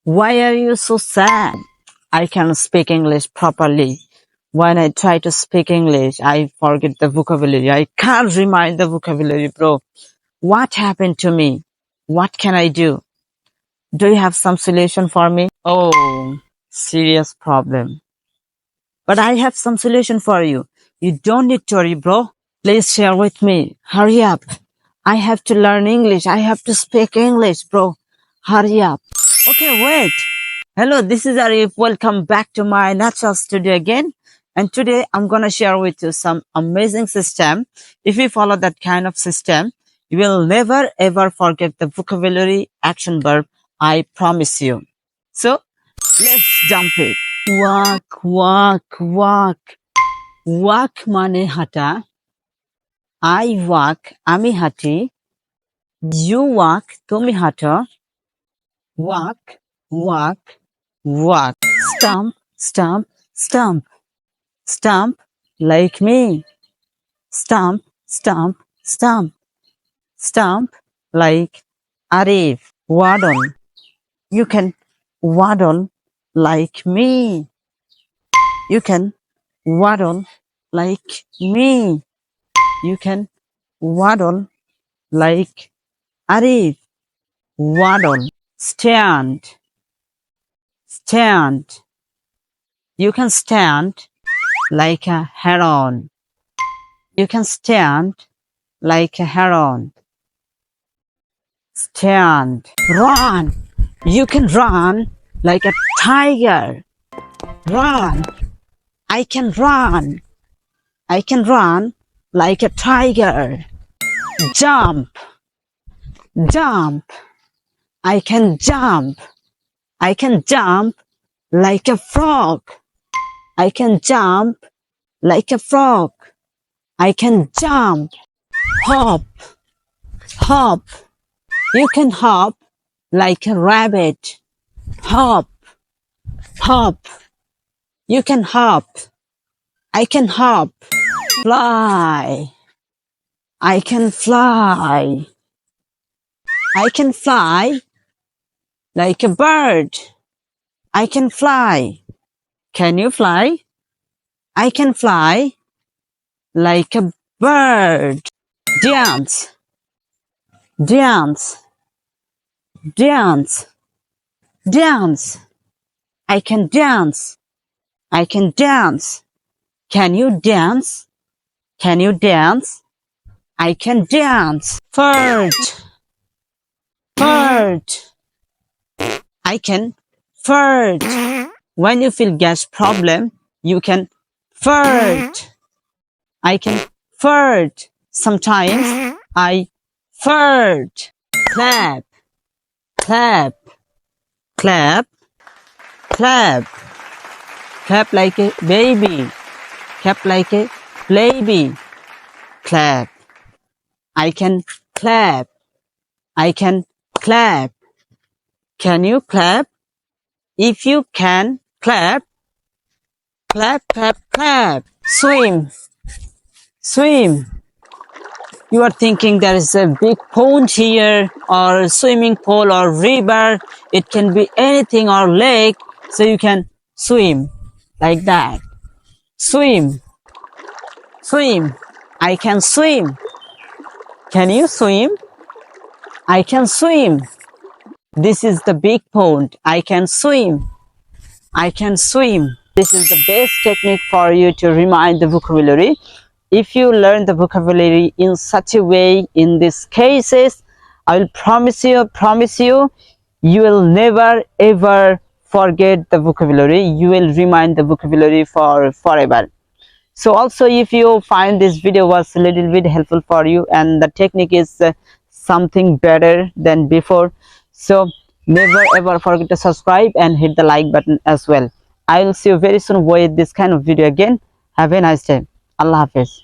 Why are you so sad? I can't speak English properly. When I try to speak English, I forget the vocabulary. I can't remind the vocabulary, bro. What happened to me? What can I do? Do you have some solution for me? Oh, serious problem. But I have some solution for you. You don't need to worry, bro. Please share with me. Hurry up. I have to learn English. I have to speak English, bro. Hurry up. Okay, wait. Hello, this is Arif. Welcome back to my natural studio again. And today I'm going to share with you some amazing system. If you follow that kind of system, you will never ever forget the vocabulary action verb. I promise you. So let's jump it. Walk, walk, walk. Walk মানে হাঁটা. I walk, আমি হাঁটি. You walk, তুমি হাঁটো. Walk, walk, walk. Stomp, stomp, stomp. Stomp like me. Stomp, stomp, stomp. Stomp like Arif. Waddle. You can waddle like me. You can waddle like me. You can waddle like Arif. Waddle. Stand. Stand. You can stand like a heron. You can stand like a heron. Stand. Run. You can run like a tiger. Run. I can run. I can run like a tiger. Jump. Jump. I can jump. I can jump like a frog. I can jump like a frog. I can jump. Hop. Hop. You can hop like a rabbit. Hop. Hop. You can hop. I can hop. Fly. I can fly. I can fly like a bird. I can fly. Can you fly? I can fly like a bird. Dance. Dance. Dance. Dance. I can dance. I can dance. Can you dance? Can you dance? I can dance. Fart. Fart. I can fart. When you feel gas problem, you can fart. I can fart. Sometimes I fart. Clap. Clap. Clap. Clap. Clap like a baby. Clap like a baby. Clap. I can clap. I can clap. Can you clap? If you can clap, clap, clap, clap. Swim. Swim. You are thinking there is a big pond here or a swimming pool or river. It can be anything or lake. So you can swim like that. Swim. Swim. I can swim. Can you swim? I can swim. This is the big pond. I can swim. I can swim. This is the best technique for you to remind the vocabulary. If you learn the vocabulary in such a way, in these cases, I will promise you, you will never ever forget the vocabulary. You will remind the vocabulary for forever. So also, if you find this video was a little bit helpful for you and the technique is something better than before, so never ever forget to subscribe and hit the like button as well. I will see you very soon with this kind of video again. Have a nice day. Allah Hafiz.